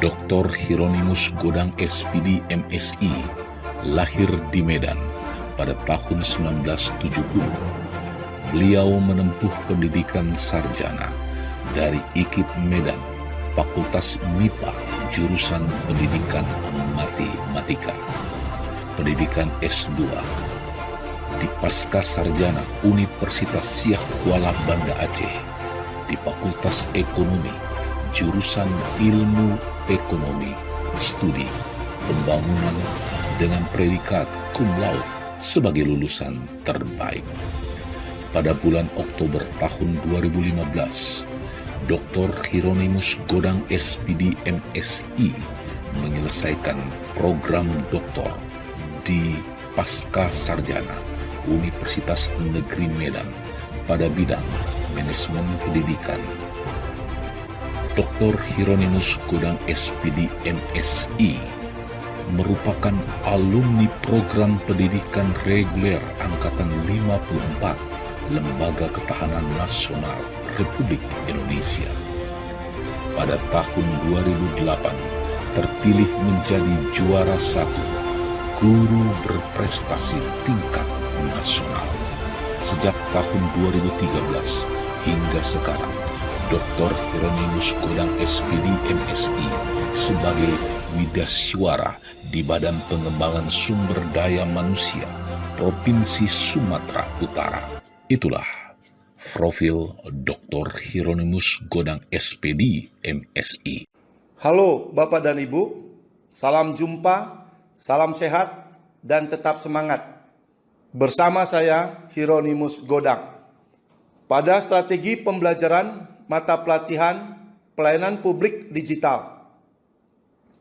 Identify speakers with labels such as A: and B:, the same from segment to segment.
A: Dr. Hieronymus Godang SPD MSI lahir di Medan pada tahun 1970. Beliau menempuh pendidikan sarjana dari IKIP Medan, Fakultas MIPA, jurusan Pendidikan Matematika. Pendidikan S2 di Pascasarjana Universitas Siak Kuala Banda Aceh, di Fakultas Ekonomi, jurusan Ilmu Ekonomi, Studi Pembangunan dengan predikat cum laude sebagai lulusan terbaik. Pada bulan Oktober tahun 2015, Dr. Hieronymus Godang SPD MSI menyelesaikan program doktor di Pascasarjana Universitas Negeri Medan pada bidang manajemen pendidikan. Dr. Hieronymus Godang SPD MSI merupakan alumni program pendidikan reguler Angkatan 54 Lembaga Ketahanan Nasional Republik Indonesia. Pada tahun 2008 terpilih menjadi juara 1 guru berprestasi tingkat nasional. Sejak tahun 2013 hingga sekarang, Dr. Hieronymus Godang SPD MSI sebagai Widasyuara di Badan Pengembangan Sumber Daya Manusia Provinsi Sumatera Utara. Itulah profil Dr. Hieronymus Godang SPD MSI.
B: Halo Bapak dan Ibu, salam jumpa, salam sehat, dan tetap semangat. Bersama saya Hieronymus Godang. Pada strategi pembelajaran mata pelatihan pelayanan publik digital,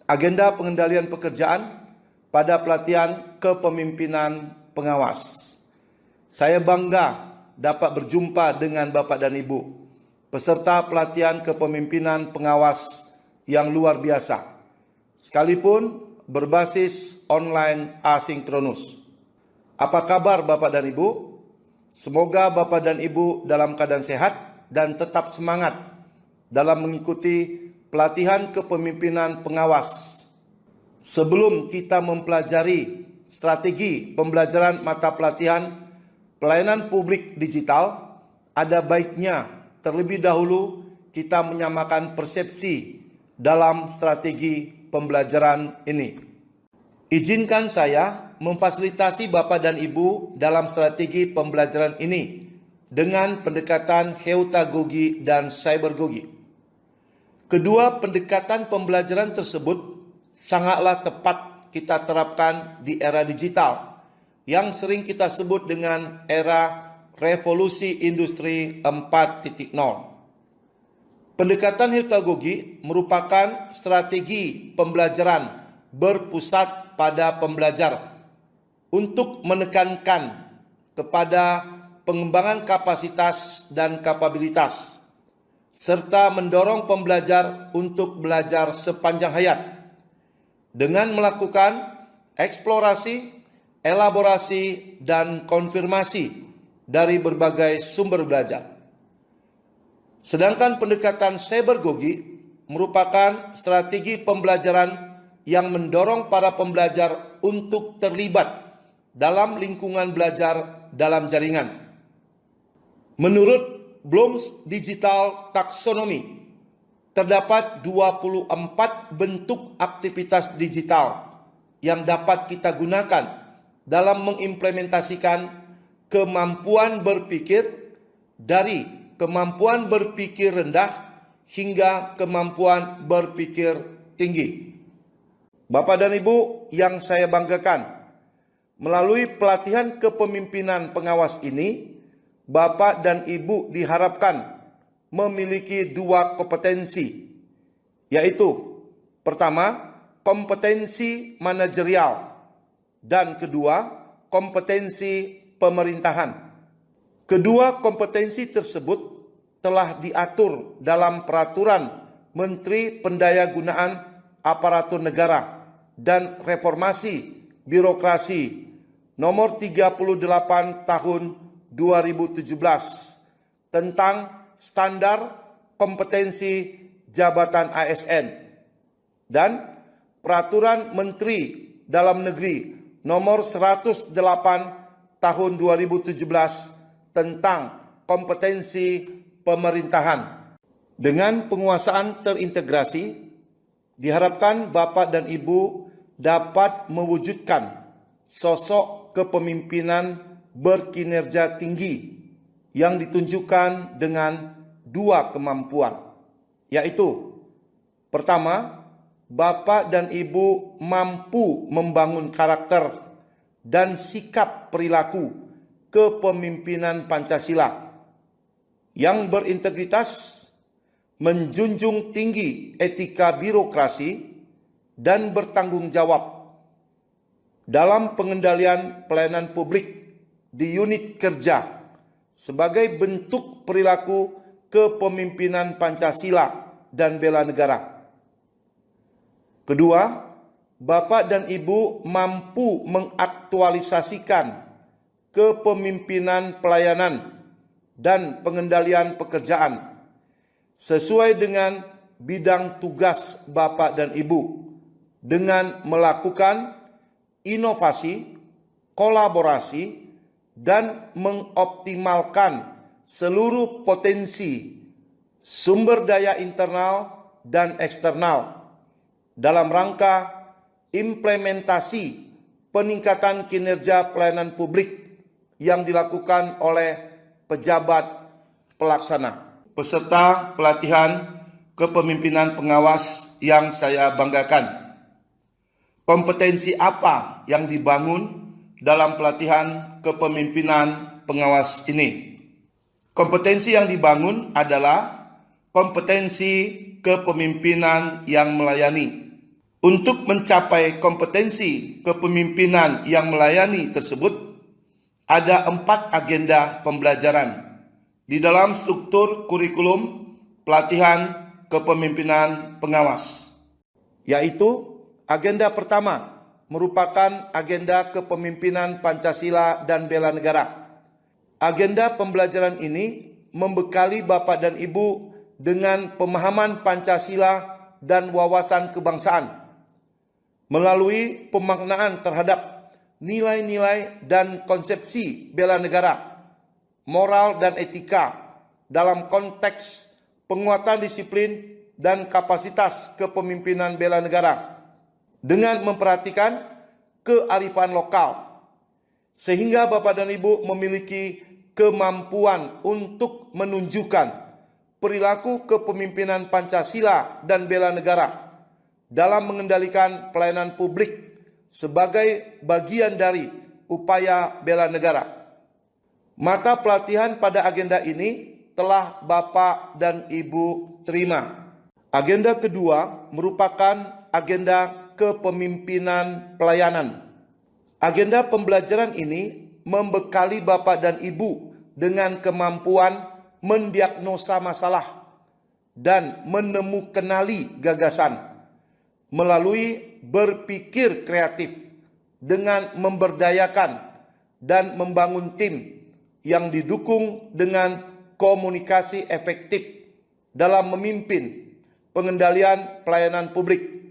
B: agenda pengendalian pekerjaan pada pelatihan kepemimpinan pengawas. Saya bangga dapat berjumpa dengan Bapak dan Ibu, peserta pelatihan kepemimpinan pengawas yang luar biasa, sekalipun berbasis online asinkronus. Apa kabar Bapak dan Ibu? Semoga Bapak dan Ibu dalam keadaan sehat dan tetap semangat dalam mengikuti pelatihan kepemimpinan pengawas. Sebelum kita mempelajari strategi pembelajaran mata pelatihan pelayanan publik digital, ada baiknya terlebih dahulu kita menyamakan persepsi dalam strategi pembelajaran ini. Izinkan saya memfasilitasi Bapak dan Ibu dalam strategi pembelajaran ini dengan pendekatan heutagogi dan cybergogi. Kedua pendekatan pembelajaran tersebut sangatlah tepat kita terapkan di era digital yang sering kita sebut dengan era revolusi industri 4.0. Pendekatan heutagogi merupakan strategi pembelajaran berpusat pada pembelajar untuk menekankan kepada pengembangan kapasitas dan kapabilitas, serta mendorong pembelajar untuk belajar sepanjang hayat dengan melakukan eksplorasi, elaborasi, dan konfirmasi dari berbagai sumber belajar. Sedangkan pendekatan cybergogi merupakan strategi pembelajaran yang mendorong para pembelajar untuk terlibat dalam lingkungan belajar dalam jaringan. Menurut Bloom's Digital Taxonomy, terdapat 24 bentuk aktivitas digital yang dapat kita gunakan dalam mengimplementasikan kemampuan berpikir dari kemampuan berpikir rendah hingga kemampuan berpikir tinggi. Bapak dan Ibu yang saya banggakan, melalui pelatihan kepemimpinan pengawas ini, Bapak dan Ibu diharapkan memiliki dua kompetensi, yaitu pertama, kompetensi manajerial, dan kedua, kompetensi pemerintahan. Kedua kompetensi tersebut telah diatur dalam Peraturan Menteri Pendayagunaan Aparatur Negara dan Reformasi Birokrasi Nomor 38 Tahun 2017 tentang standar kompetensi jabatan ASN. dan Peraturan Menteri Dalam Negeri Nomor 108 Tahun 2017 tentang kompetensi pemerintahan. Dengan penguasaan terintegrasi, diharapkan Bapak dan Ibu dapat mewujudkan sosok kepemimpinan berkinerja tinggi yang ditunjukkan dengan dua kemampuan, yaitu pertama, Bapak dan Ibu mampu membangun karakter dan sikap perilaku kepemimpinan Pancasila yang berintegritas, menjunjung tinggi etika birokrasi, dan bertanggung jawab dalam pengendalian pelayanan publik di unit kerja sebagai bentuk perilaku kepemimpinan Pancasila dan bela negara. Kedua, Bapak dan Ibu mampu mengaktualisasikan kepemimpinan pelayanan dan pengendalian pekerjaan sesuai dengan bidang tugas Bapak dan Ibu dengan melakukan inovasi, kolaborasi, dan mengoptimalkan seluruh potensi sumber daya internal dan eksternal dalam rangka implementasi peningkatan kinerja pelayanan publik yang dilakukan oleh pejabat pelaksana. Peserta pelatihan kepemimpinan pengawas yang saya banggakan. Kompetensi apa yang dibangun dalam pelatihan kepemimpinan pengawas ini? Kompetensi yang dibangun adalah kompetensi kepemimpinan yang melayani. Untuk mencapai kompetensi kepemimpinan yang melayani tersebut, ada 4 agenda pembelajaran di dalam struktur kurikulum pelatihan kepemimpinan pengawas, yaitu agenda pertama merupakan agenda kepemimpinan Pancasila dan bela negara. Agenda pembelajaran ini membekali Bapak dan Ibu dengan pemahaman Pancasila dan wawasan kebangsaan melalui pemaknaan terhadap nilai-nilai dan konsepsi bela negara, moral dan etika dalam konteks penguatan disiplin dan kapasitas kepemimpinan bela negara dengan memperhatikan kearifan lokal, sehingga Bapak dan Ibu memiliki kemampuan untuk menunjukkan perilaku kepemimpinan Pancasila dan bela negara dalam mengendalikan pelayanan publik sebagai bagian dari upaya bela negara. Mata pelatihan pada agenda ini telah Bapak dan Ibu terima. Agenda kedua merupakan agenda kepemimpinan pelayanan. Agenda pembelajaran ini membekali Bapak dan Ibu dengan kemampuan mendiagnosa masalah dan menemukenali gagasan melalui berpikir kreatif dengan memberdayakan dan membangun tim yang didukung dengan komunikasi efektif dalam memimpin pengendalian pelayanan publik.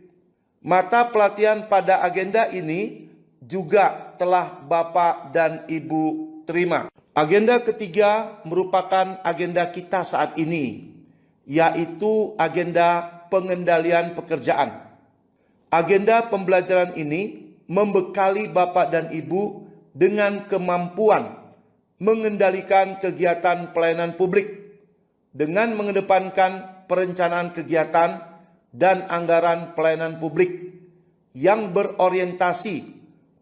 B: Mata pelatihan pada agenda ini juga telah Bapak dan Ibu terima. Agenda ketiga merupakan agenda kita saat ini, yaitu agenda pengendalian pekerjaan. Agenda pembelajaran ini membekali Bapak dan Ibu dengan kemampuan mengendalikan kegiatan pelayanan publik dengan mengedepankan perencanaan kegiatan dan anggaran pelayanan publik yang berorientasi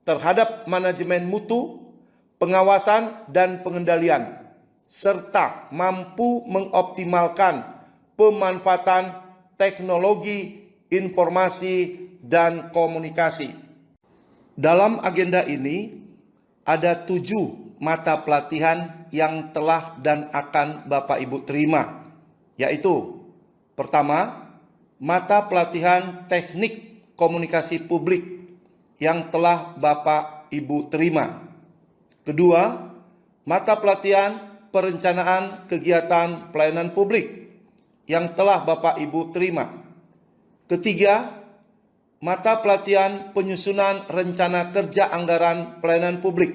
B: terhadap manajemen mutu, pengawasan dan pengendalian, serta mampu mengoptimalkan pemanfaatan teknologi informasi dan komunikasi. Dalam agenda ini ada 7 mata pelatihan yang telah dan akan Bapak Ibu terima, yaitu pertama, mata pelatihan teknik komunikasi publik yang telah Bapak Ibu terima. Kedua, mata pelatihan perencanaan kegiatan pelayanan publik yang telah Bapak Ibu terima. Ketiga, mata pelatihan penyusunan rencana kerja anggaran pelayanan publik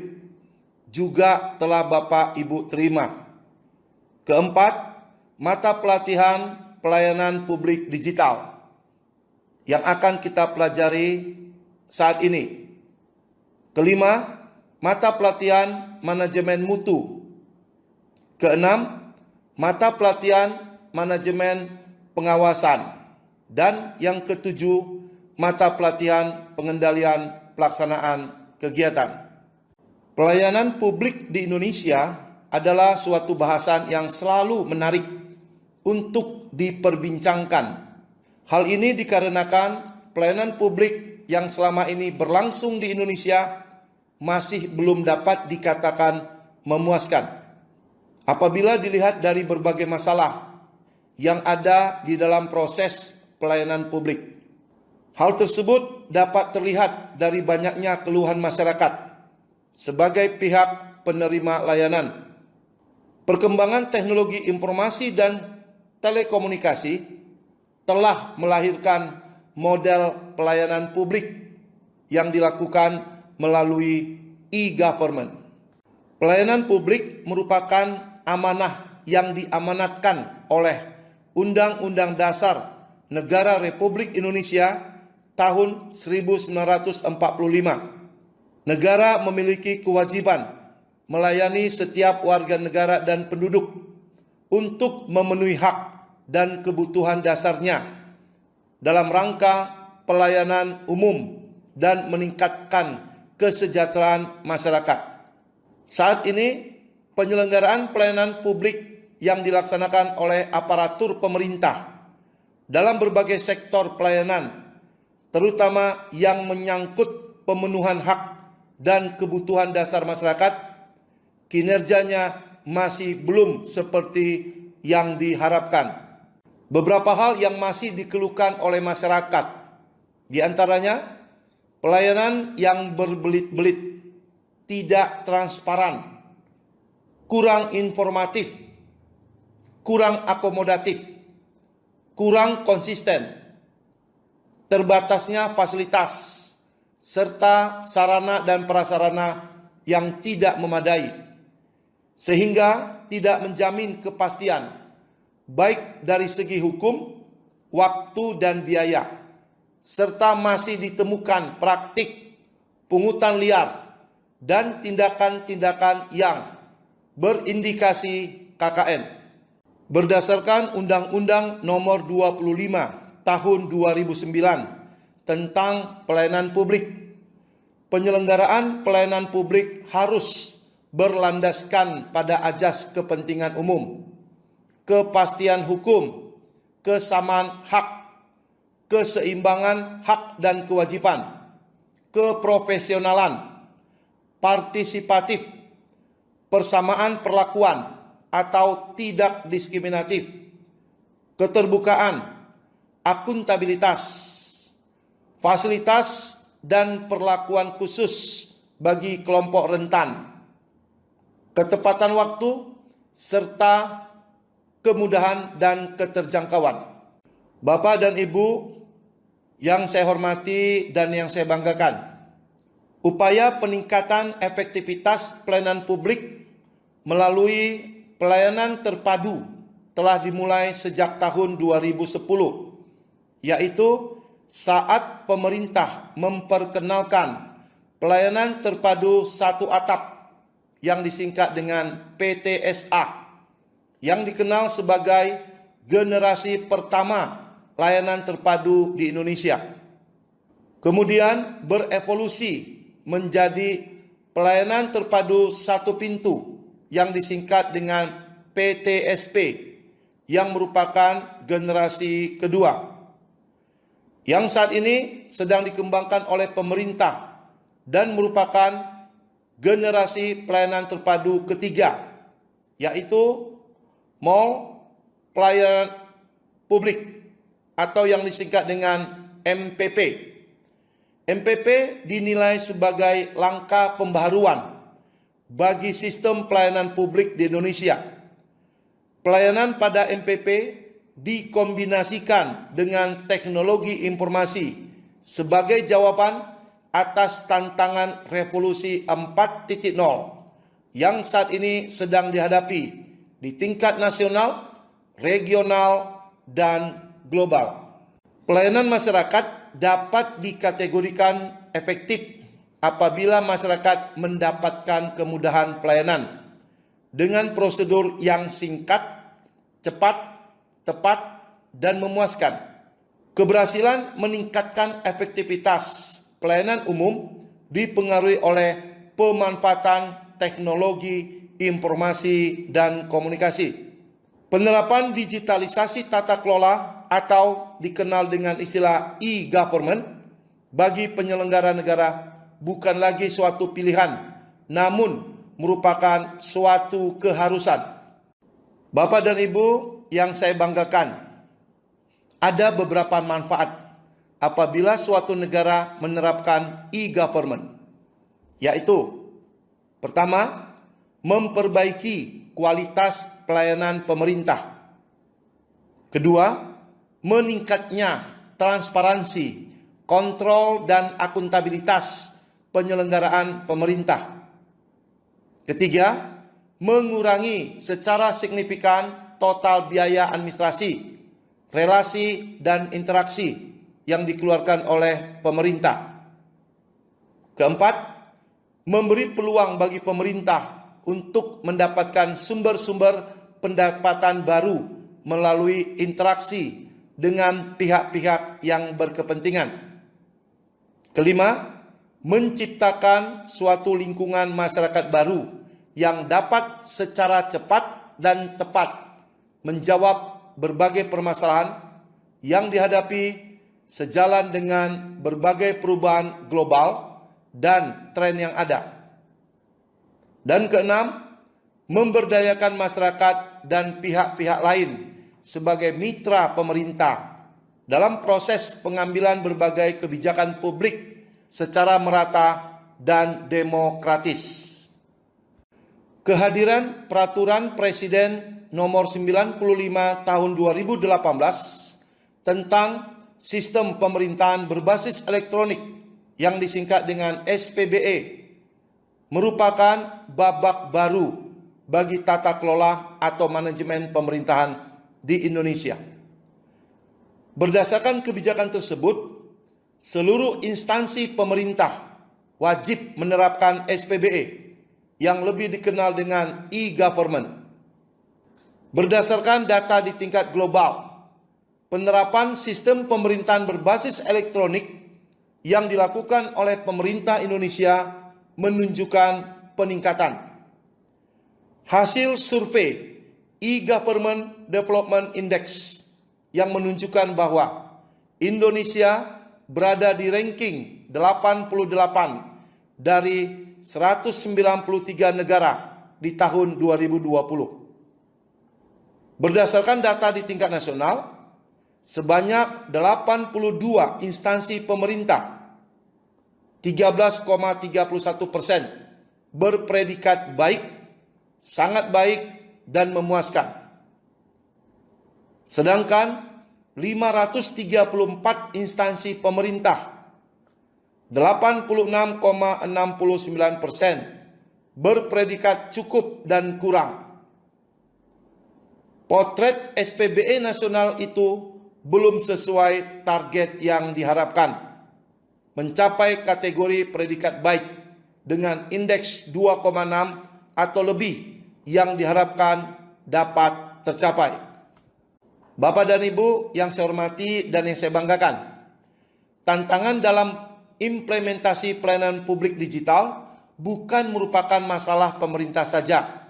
B: juga telah Bapak Ibu terima. Keempat, mata pelatihan pelayanan publik digital yang akan kita pelajari saat ini. Kelima, mata pelatihan manajemen mutu. Keenam, mata pelatihan manajemen pengawasan. Dan yang ketujuh, mata pelatihan pengendalian pelaksanaan kegiatan. Pelayanan publik di Indonesia adalah suatu bahasan yang selalu menarik untuk diperbincangkan. Hal ini dikarenakan pelayanan publik yang selama ini berlangsung di Indonesia masih belum dapat dikatakan memuaskan. Apabila dilihat dari berbagai masalah yang ada di dalam proses pelayanan publik. Hal tersebut dapat terlihat dari banyaknya keluhan masyarakat sebagai pihak penerima layanan. Perkembangan teknologi informasi dan telekomunikasi telah melahirkan model pelayanan publik yang dilakukan melalui e-government. Pelayanan publik merupakan amanah yang diamanatkan oleh Undang-Undang Dasar Negara Republik Indonesia tahun 1945. Negara memiliki kewajiban melayani setiap warga negara dan penduduk untuk memenuhi hak dan kebutuhan dasarnya dalam rangka pelayanan umum dan meningkatkan kesejahteraan masyarakat. Saat ini, penyelenggaraan pelayanan publik yang dilaksanakan oleh aparatur pemerintah dalam berbagai sektor pelayanan, terutama yang menyangkut pemenuhan hak dan kebutuhan dasar masyarakat, kinerjanya masih belum seperti yang diharapkan. Beberapa hal yang masih dikeluhkan oleh masyarakat, di antaranya pelayanan yang berbelit-belit, tidak transparan, kurang informatif, kurang akomodatif, kurang konsisten, terbatasnya fasilitas, serta sarana dan prasarana yang tidak memadai, sehingga tidak menjamin kepastian, baik dari segi hukum, waktu, dan biaya, serta masih ditemukan praktik pungutan liar dan tindakan-tindakan yang berindikasi KKN. Berdasarkan Undang-Undang Nomor 25 Tahun 2009 tentang pelayanan publik, penyelenggaraan pelayanan publik harus berlandaskan pada ajas kepentingan umum, kepastian hukum, kesamaan hak, keseimbangan hak dan kewajiban, keprofesionalan, partisipatif, persamaan perlakuan atau tidak diskriminatif, keterbukaan, akuntabilitas, fasilitas dan perlakuan khusus bagi kelompok rentan, ketepatan waktu, serta kemudahan dan keterjangkauan. Bapak dan Ibu yang saya hormati dan yang saya banggakan, upaya peningkatan efektivitas pelayanan publik melalui pelayanan terpadu telah dimulai sejak tahun 2010, yaitu saat pemerintah memperkenalkan pelayanan terpadu satu atap yang disingkat dengan PTSA, yang dikenal sebagai generasi pertama layanan terpadu di Indonesia. Kemudian berevolusi menjadi pelayanan terpadu satu pintu yang disingkat dengan PTSP, yang merupakan generasi kedua, yang saat ini sedang dikembangkan oleh pemerintah dan merupakan generasi pelayanan terpadu ketiga, yaitu Mall Pelayanan Publik atau yang disingkat dengan MPP. MPP dinilai sebagai langkah pembaharuan bagi sistem pelayanan publik di Indonesia. Pelayanan pada MPP dikombinasikan dengan teknologi informasi sebagai jawaban atas tantangan revolusi 4.0 yang saat ini sedang dihadapi di tingkat nasional, regional, dan global. Pelayanan masyarakat dapat dikategorikan efektif apabila masyarakat mendapatkan kemudahan pelayanan dengan prosedur yang singkat, cepat, tepat, dan memuaskan. Keberhasilan meningkatkan efektivitas pelayanan umum dipengaruhi oleh pemanfaatan teknologi informasi dan komunikasi. Penerapan digitalisasi tata kelola atau dikenal dengan istilah e-government bagi penyelenggara negara bukan lagi suatu pilihan, namun merupakan suatu keharusan. Bapak dan Ibu yang saya banggakan, ada beberapa manfaat apabila suatu negara menerapkan e-government, yaitu pertama, memperbaiki kualitas pelayanan pemerintah. Kedua, meningkatnya transparansi, kontrol, dan akuntabilitas penyelenggaraan pemerintah. Ketiga, mengurangi secara signifikan total biaya administrasi, relasi, dan interaksi yang dikeluarkan oleh pemerintah. Keempat, memberi peluang bagi pemerintah untuk mendapatkan sumber-sumber pendapatan baru melalui interaksi dengan pihak-pihak yang berkepentingan. Kelima, menciptakan suatu lingkungan masyarakat baru yang dapat secara cepat dan tepat menjawab berbagai permasalahan yang dihadapi sejalan dengan berbagai perubahan global dan tren yang ada. Dan keenam, memberdayakan masyarakat dan pihak-pihak lain sebagai mitra pemerintah dalam proses pengambilan berbagai kebijakan publik secara merata dan demokratis. Kehadiran Peraturan Presiden Nomor 95 Tahun 2018 tentang Sistem Pemerintahan Berbasis Elektronik yang disingkat dengan SPBE merupakan babak baru bagi tata kelola atau manajemen pemerintahan di Indonesia. Berdasarkan kebijakan tersebut, seluruh instansi pemerintah wajib menerapkan SPBE yang lebih dikenal dengan e-government. Berdasarkan data di tingkat global, penerapan sistem pemerintahan berbasis elektronik yang dilakukan oleh pemerintah Indonesia menunjukkan peningkatan. Hasil survei e-Government Development Index yang menunjukkan bahwa Indonesia berada di ranking 88 dari 193 negara di tahun 2020. Berdasarkan data di tingkat nasional, sebanyak 82 instansi pemerintah, 13,31% berpredikat baik, sangat baik, dan memuaskan. Sedangkan 534 instansi pemerintah, 86,69% berpredikat cukup dan kurang. Potret SPBE nasional itu belum sesuai target yang diharapkan, mencapai kategori predikat baik dengan indeks 2,6 atau lebih yang diharapkan dapat tercapai. Bapak dan Ibu yang saya hormati dan yang saya banggakan, tantangan dalam implementasi pelayanan publik digital bukan merupakan masalah pemerintah saja,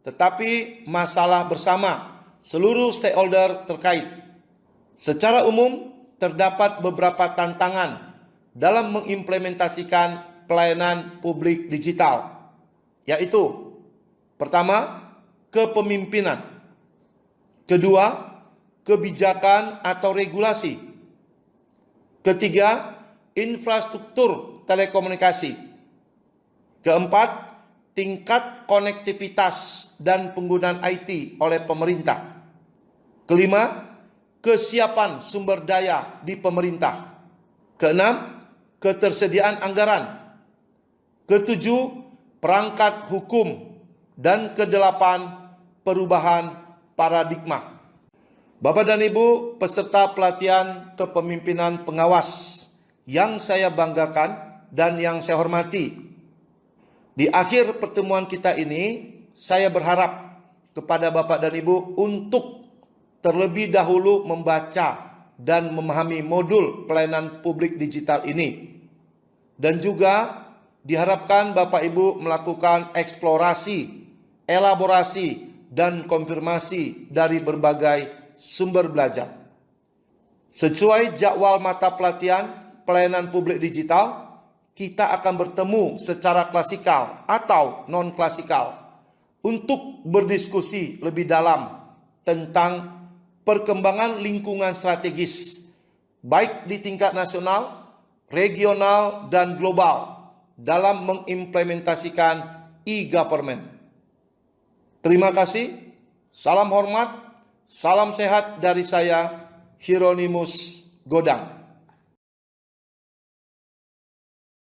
B: tetapi masalah bersama seluruh stakeholder terkait. Secara umum, terdapat beberapa tantangan dalam mengimplementasikan pelayanan publik digital, yaitu pertama, kepemimpinan. Kedua, kebijakan atau regulasi. Ketiga, infrastruktur telekomunikasi. Keempat, tingkat konektivitas dan penggunaan IT oleh pemerintah. Kelima, kesiapan sumber daya di pemerintah. Keenam, ketersediaan anggaran. Ketujuh, perangkat hukum. Dan kedelapan, perubahan paradigma. Bapak dan Ibu peserta pelatihan kepemimpinan pengawas yang saya banggakan dan yang saya hormati. Di akhir pertemuan kita ini, saya berharap kepada Bapak dan Ibu untuk terlebih dahulu membaca dan memahami modul pelayanan publik digital ini. Dan juga diharapkan Bapak Ibu melakukan eksplorasi, elaborasi, dan konfirmasi dari berbagai sumber belajar. Sesuai jadwal mata pelatihan pelayanan publik digital, kita akan bertemu secara klasikal atau non-klasikal untuk berdiskusi lebih dalam tentang perkembangan lingkungan strategis, baik di tingkat nasional, regional, dan global dalam mengimplementasikan e-government. Terima kasih, salam hormat, salam sehat dari saya, Hieronymus Godang.